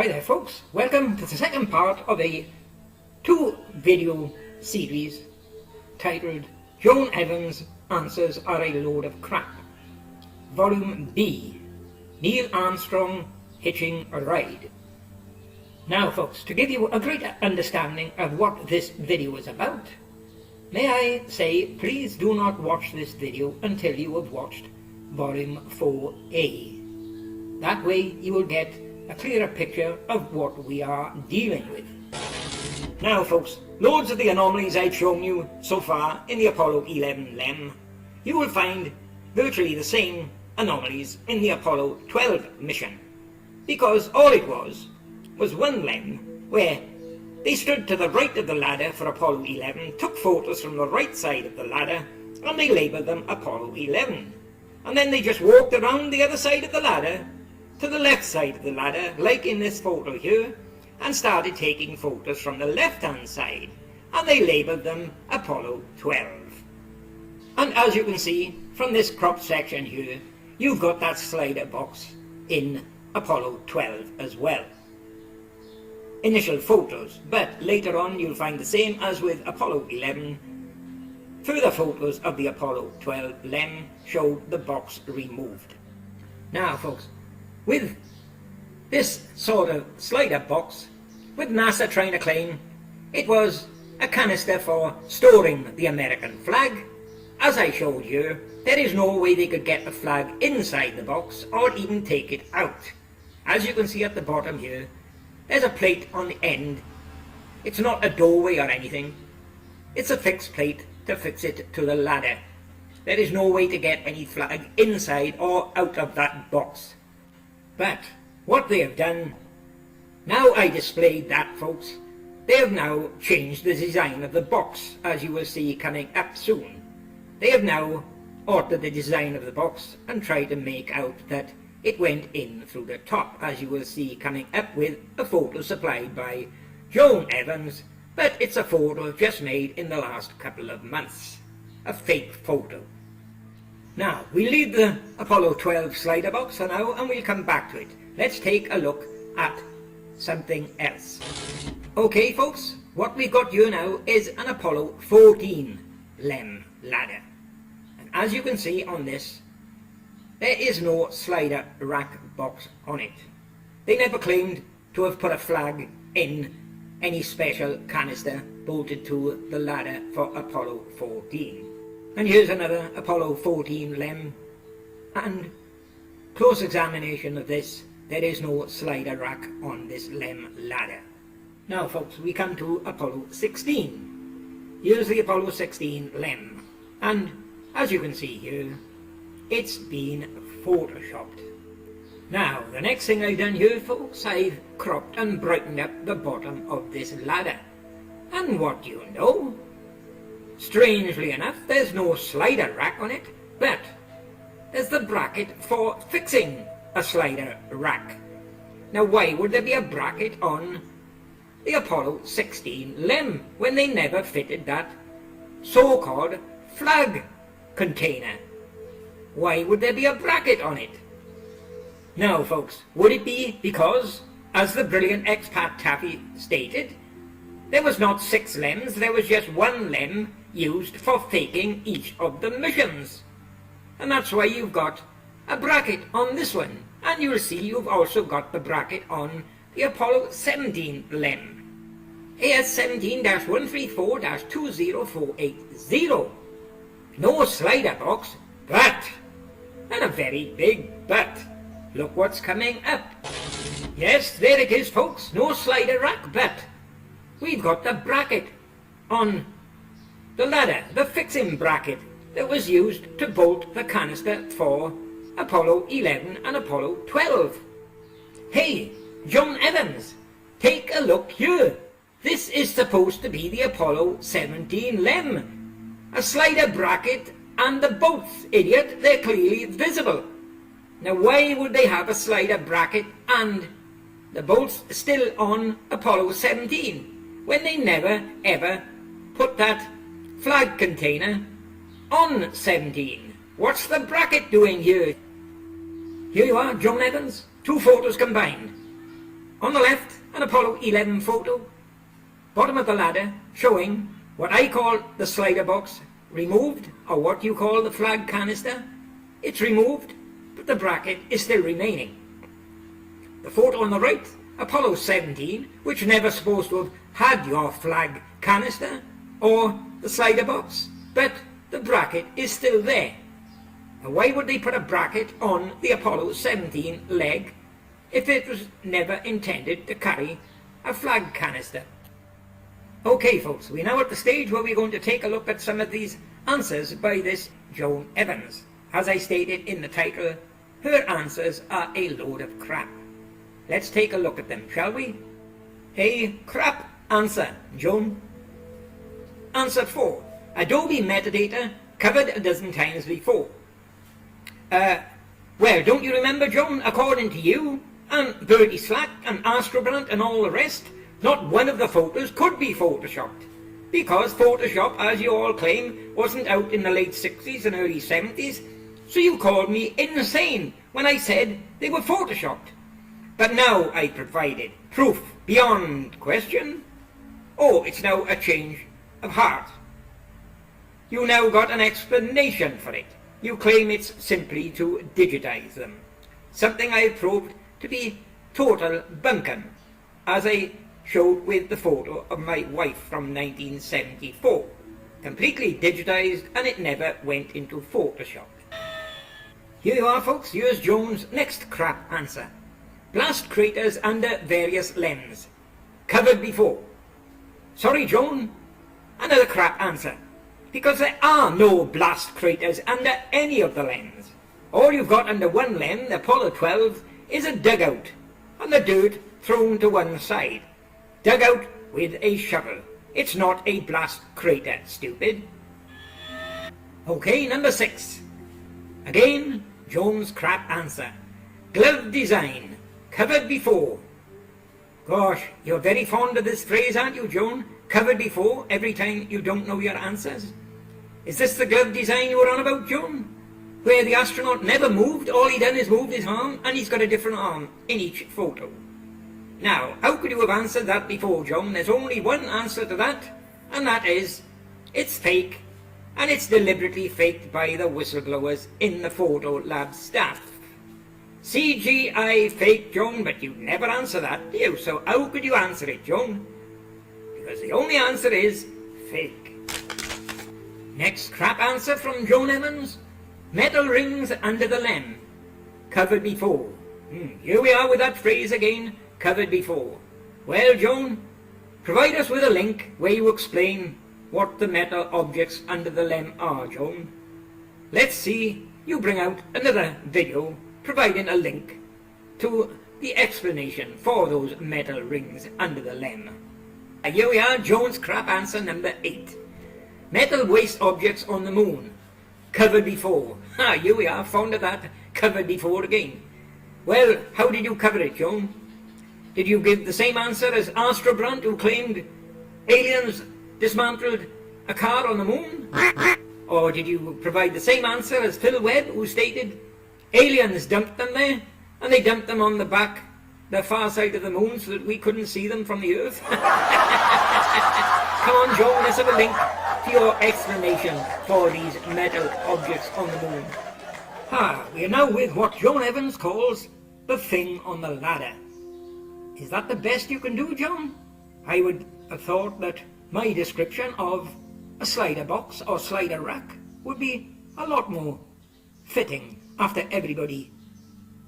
Hi there folks, welcome to the second part of a two-video series titled Joan Evan's Answers Are a Load of Crap. Volume B, Neil Armstrong Hitching a Ride. Now folks, to give you a greater understanding of what this video is about, may I say please do not watch this video until you have watched Volume 4A. That way you will get a clearer picture of what we are dealing with. Now folks, loads of the anomalies I've shown you so far in the Apollo 11 LEM, you will find virtually the same anomalies in the Apollo 12 mission, because all it was one LEM where they stood to the right of the ladder for Apollo 11, took photos from the right side of the ladder, and they labelled them Apollo 11. And then they just walked around the other side of the ladder to the left side of the ladder, like in this photo here, and started taking photos from the left-hand side, and they labelled them Apollo 12. And as you can see from this cropped section here, you've got that slider box in Apollo 12 as well. Initial photos, but later on you'll find the same as with Apollo 11. Further photos of the Apollo 12 LEM showed the box removed. Now folks, with this sort of slider box, with NASA trying to claim it was a canister for storing the American flag, as I showed you, there is no way they could get the flag inside the box or even take it out. As you can see at the bottom here, there's a plate on the end. It's not a doorway or anything. It's a fixed plate to fix it to the ladder. There is no way to get any flag inside or out of that box. But what they have done, now I displayed that folks, they have now changed the design of the box, as you will see coming up soon. They have now altered the design of the box and tried to make out that it went in through the top, as you will see coming up with a photo supplied by Joan Evans, but it's a photo just made in the last couple of months. A fake photo. Now, we leave the Apollo 12 slider box for now and we'll come back to it. Let's take a look at something else. Okay folks, what we've got here now is an Apollo 14 LEM ladder. And as you can see on this, there is no slider rack box on it. They never claimed to have put a flag in any special canister bolted to the ladder for Apollo 14. And here's another Apollo 14 LEM, and close examination of this, there is no slider rack on this LEM ladder. Now folks, we come to Apollo 16. Here's the Apollo 16 LEM, and as you can see here, it's been photoshopped. Now, the next thing I've done here folks, I've cropped and brightened up the bottom of this ladder. And what do you know? Strangely enough, there's no slider rack on it, but there's the bracket for fixing a slider rack. Now why would there be a bracket on the Apollo 16 LEM when they never fitted that so-called flag container? Why would there be a bracket on it? Now folks, would it be because, as the brilliant expat Taffy stated, there was not 6 LEMs, there was just one LEM used for faking each of the missions? And that's why you've got a bracket on this one. And you'll see you've also got the bracket on the Apollo 17 LEM. AS17-134-20480. No slider box, but, and a very big but, look what's coming up. Yes, there it is folks, no slider rack, but we've got the bracket on the ladder, the fixing bracket that was used to bolt the canister for Apollo 11 and Apollo 12. Hey, Joan Evans, take a look here. This is supposed to be the Apollo 17 LEM. A slider bracket and the bolts, idiot, they're clearly visible. Now why would they have a slider bracket and the bolts still on Apollo 17 when they never ever put that flag container on 17? What's the bracket doing here? Here you are, Joan Evans, 2 photos combined. On the left, an Apollo 11 photo, bottom of the ladder, showing what I call the slider box removed, or what you call the flag canister. It's removed, but the bracket is still remaining. The photo on the right, Apollo 17, which never supposed to have had your flag canister or the slider box, but the bracket is still there. Now, why would they put a bracket on the Apollo 17 leg if it was never intended to carry a flag canister? Okay folks, we're now at the stage where we're going to take a look at some of these answers by this Joan Evans. As I stated in the title, her answers are a load of crap. Let's take a look at them, shall we? A crap answer, Joan. Answer 4. Adobe metadata covered a dozen times before. Well, don't you remember, Joan, according to you, and Bertie Slack and Astrobrant and all the rest, not one of the photos could be photoshopped, because Photoshop, as you all claim, wasn't out in the late 60s and early 70s, so you called me insane when I said they were photoshopped. But now I provided proof beyond question. Oh, it's now a change of heart. You now got an explanation for it. You claim it's simply to digitize them, something I proved to be total bunkum, as I showed with the photo of my wife from 1974, completely digitized, and it never went into Photoshop. Here you are folks, here's Joan's next crap answer. Blast craters under various lens, covered before. Sorry Joan, another crap answer, because there are no blast craters under any of the lens. All you've got under one lens, the Apollo 12, is a dugout, and the dirt thrown to one side. Dug out with a shovel. It's not a blast crater, stupid. Okay, number 6. Again, Joan's crap answer. Glove design, covered before. Gosh, you're very fond of this phrase, aren't you, Joan? Covered before, every time you don't know your answers. Is this the glove design you were on about, Joan? Where the astronaut never moved, all he done is moved his arm, and he's got a different arm in each photo. Now, how could you have answered that before, Joan? There's only one answer to that, and that is, it's fake, and it's deliberately faked by the whistleblowers in the photo lab staff. CGI fake, Joan, but you never answer that, do you? So how could you answer it, Joan? Because the only answer is fake. Next crap answer from Joan Evans. Metal rings under the lem, covered before. Here we are with that phrase again, covered before. Well, Joan, provide us with a link where you explain what the metal objects under the lem are, Joan. Let's see you bring out another video providing a link to the explanation for those metal rings under the lem. Here we are, Joan's crap answer number 8. Metal waste objects on the moon, covered before. Here we are, fond of that, covered before again. Well, how did you cover it, Joan? Did you give the same answer as Astrobrant, who claimed aliens dismantled a car on the moon? Or did you provide the same answer as Phil Webb, who stated aliens dumped them there, and they dumped them on the far side of the moon, so that we couldn't see them from the Earth? Come on, Joan, let's have a link to your explanation for these metal objects on the moon. We are now with what Joan Evans calls the thing on the ladder. Is that the best you can do, Joan? I would have thought that my description of a slider box or slider rack would be a lot more fitting after everybody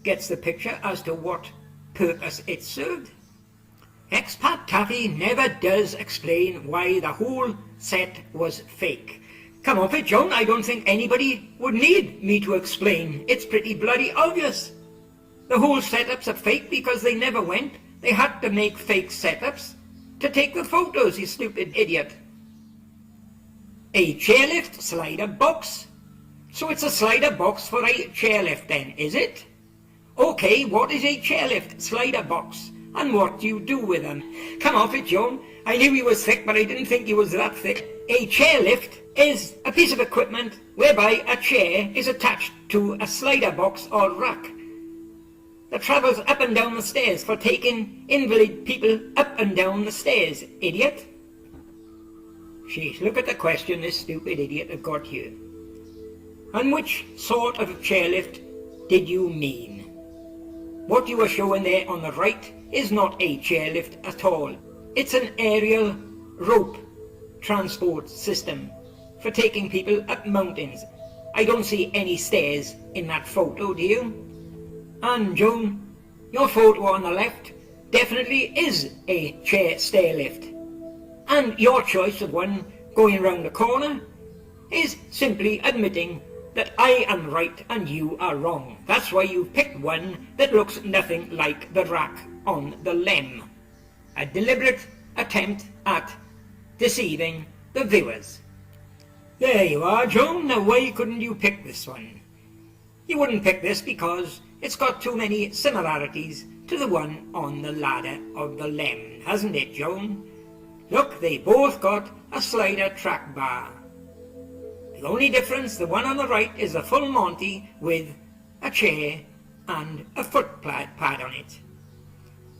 gets the picture as to what purpose it served. Expat Taffy never does explain why the whole set was fake. Come off it, Joan, I don't think anybody would need me to explain. It's pretty bloody obvious. The whole setups are fake because they never went. They had to make fake setups to take the photos, you stupid idiot. A chairlift slider box? So it's a slider box for a chairlift then, is it? Okay, what is a chairlift slider box? And what do you do with them? Come off it, Joan. I knew he was thick, but I didn't think he was that thick. A chairlift is a piece of equipment whereby a chair is attached to a slider box or rack. that travels up and down the stairs for taking invalid people up and down the stairs, idiot. Sheesh, look at the question this stupid idiot have got here. And which sort of chairlift did you mean? What you are showing there on the right is not a chairlift at all. It's an aerial rope transport system for taking people up mountains. I don't see any stairs in that photo, do you? And Joan, your photo on the left definitely is a stair lift. And your choice of one going round the corner is simply admitting that I am right and you are wrong. That's why you've picked one that looks nothing like the rack on the lem. A deliberate attempt at deceiving the viewers. There you are, Joan. Now why couldn't you pick this one? You wouldn't pick this because it's got too many similarities to the one on the ladder of the lem, hasn't it, Joan? Look, they both got a slider track bar. The only difference, the one on the right is a full Monty with a chair and a foot pad on it.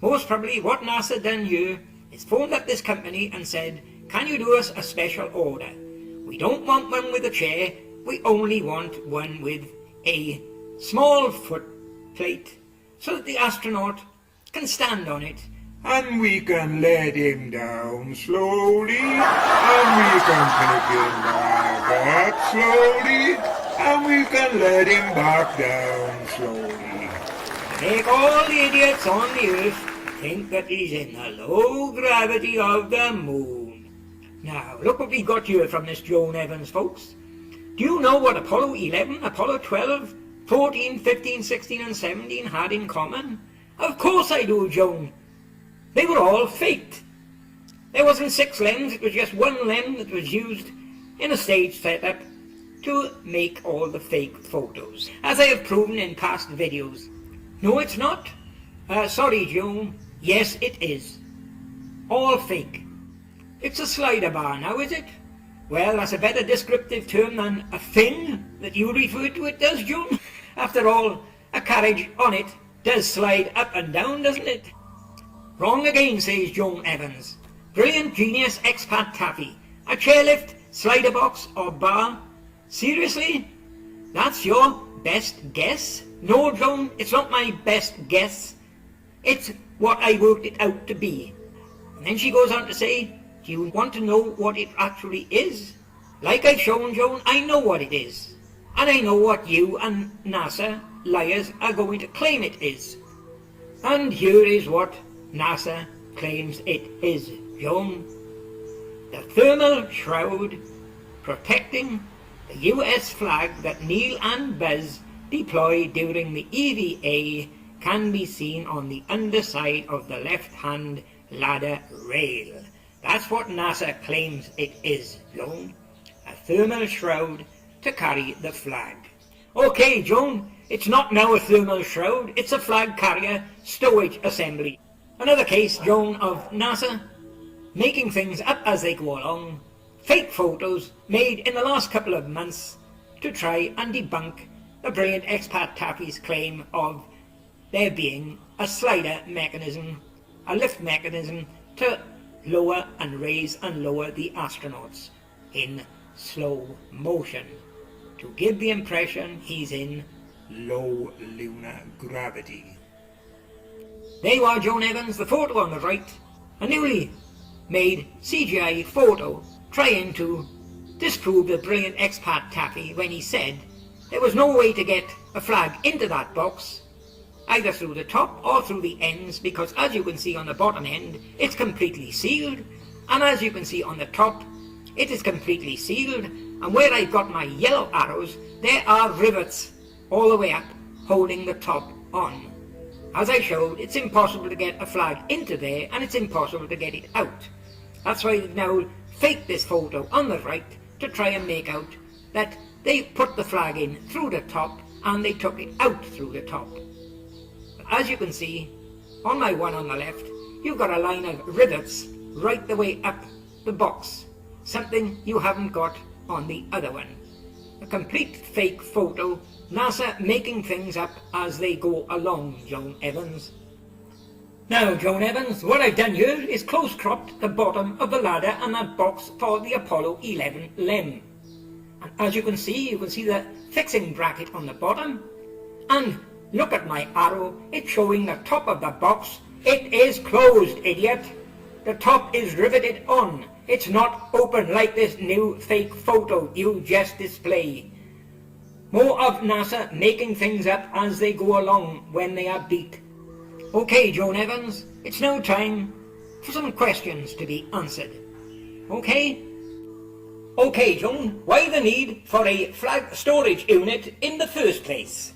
Most probably what NASA done here is phoned up this company and said, can you do us a special order? We don't want one with a chair, we only want one with a small foot plate so that the astronaut can stand on it. And we can let him down slowly, and we can pick him back up slowly, and we can let him back down slowly. Make all the idiots on the Earth think that he's in the low gravity of the moon. Now, look what we got here from this Joan Evans, folks. Do you know what Apollo 11, Apollo 12, 14, 15, 16 and 17 had in common? Of course I do, Joan. They were all faked. There wasn't 6 lems, it was just one lem that was used in a stage setup to make all the fake photos, as I have proven in past videos. No, it's not. Sorry, Joan. Yes, it is. All fake. It's a slider bar now, is it? Well, that's a better descriptive term than a thing that you refer to it does, Joan. After all, a carriage on it does slide up and down, doesn't it? Wrong again, says Joan Evans. Brilliant genius expat taffy. A chairlift, slider box or bar? Seriously? That's your best guess? No, Joan, it's not my best guess. It's what I worked it out to be. And then she goes on to say, do you want to know what it actually is? Like I've shown, Joan, I know what it is. And I know what you and NASA liars are going to claim it is. And here is what NASA claims it is, Joan. The thermal shroud protecting the US flag that Neil and Buzz deployed during the EVA can be seen on the underside of the left-hand ladder rail. That's what NASA claims it is, Joan. A thermal shroud to carry the flag. Okay, Joan, it's not now a thermal shroud, it's a flag carrier stowage assembly. Another case, Joan, of NASA making things up as they go along, fake photos made in the last couple of months to try and debunk the brilliant expat taffy's claim of there being a slider mechanism, a lift mechanism to lower and raise and lower the astronauts in slow motion, to give the impression he's in Low lunar gravity. There you are, Joan Evans, the photo on the right, a newly made CGI photo trying to disprove the brilliant expat taffy when he said there was no way to get a flag into that box, either through the top or through the ends, because as you can see on the bottom end, it's completely sealed, and as you can see on the top, it is completely sealed, and where I've got my yellow arrows, there are rivets all the way up holding the top on. As I showed, it's impossible to get a flag into there, and it's impossible to get it out. That's why they've now faked this photo on the right to try and make out that they put the flag in through the top and they took it out through the top. But as you can see, on my one on the left, you've got a line of rivets right the way up the box, something you haven't got on the other one. a complete fake photo, NASA making things up as they go along, Joan Evans. Now, Joan Evans, what I've done here is close-cropped the bottom of the ladder and that box for the Apollo 11 LEM. And as you can see the fixing bracket on the bottom. And look at my arrow, it's showing the top of the box. It is closed, idiot. The top is riveted on. It's not open like this new fake photo you just display. More of NASA making things up as they go along when they are beat. Okay, Joan Evans, it's now time for some questions to be answered. Okay? Okay, Joan, why the need for a flag storage unit in the first place?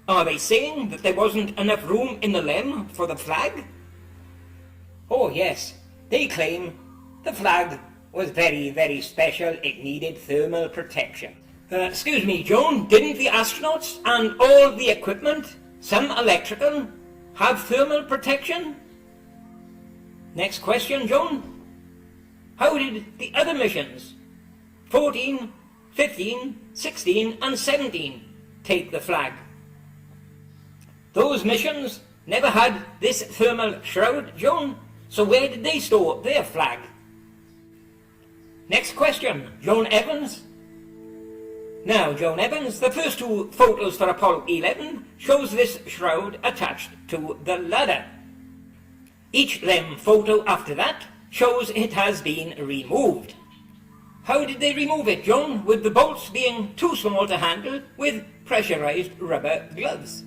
Are they saying that there wasn't enough room in the LEM for the flag? Oh yes, they claim the flag was very, very special. It needed thermal protection. Excuse me, Joan, didn't the astronauts and all the equipment, some electrical, have thermal protection? Next question, Joan. How did the other missions, 14, 15, 16 and 17, take the flag? Those missions never had this thermal shroud, Joan, so where did they store their flag? Next question, Joan Evans. Now, Joan Evans, the first two photos for Apollo 11 shows this shroud attached to the ladder. Each LEM photo after that shows it has been removed. How did they remove it, Joan, with the bolts being too small to handle with pressurized rubber gloves?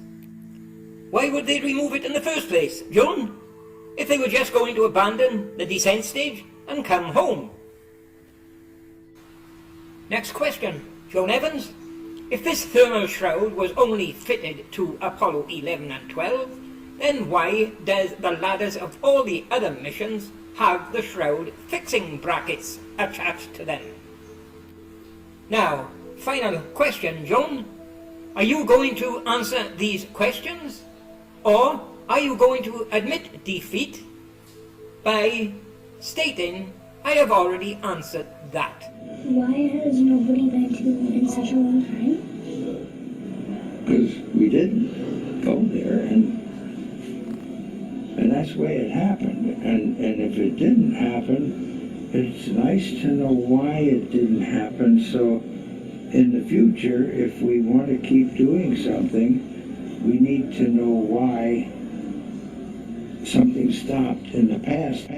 Why would they remove it in the first place, Joan, if they were just going to abandon the descent stage and come home? Next question, Joan Evans. If this thermal shroud was only fitted to Apollo 11 and 12, then why does the ladders of all the other missions have the shroud fixing brackets attached to them? Now, final question, Joan. Are you going to answer these questions? Or are you going to admit defeat by stating, I have already answered that? Why has nobody been to in such a long time? Because we didn't go there, and that's the way it happened. And if it didn't happen, it's nice to know why it didn't happen, so in the future, if we want to keep doing something, we need to know why something stopped in the past.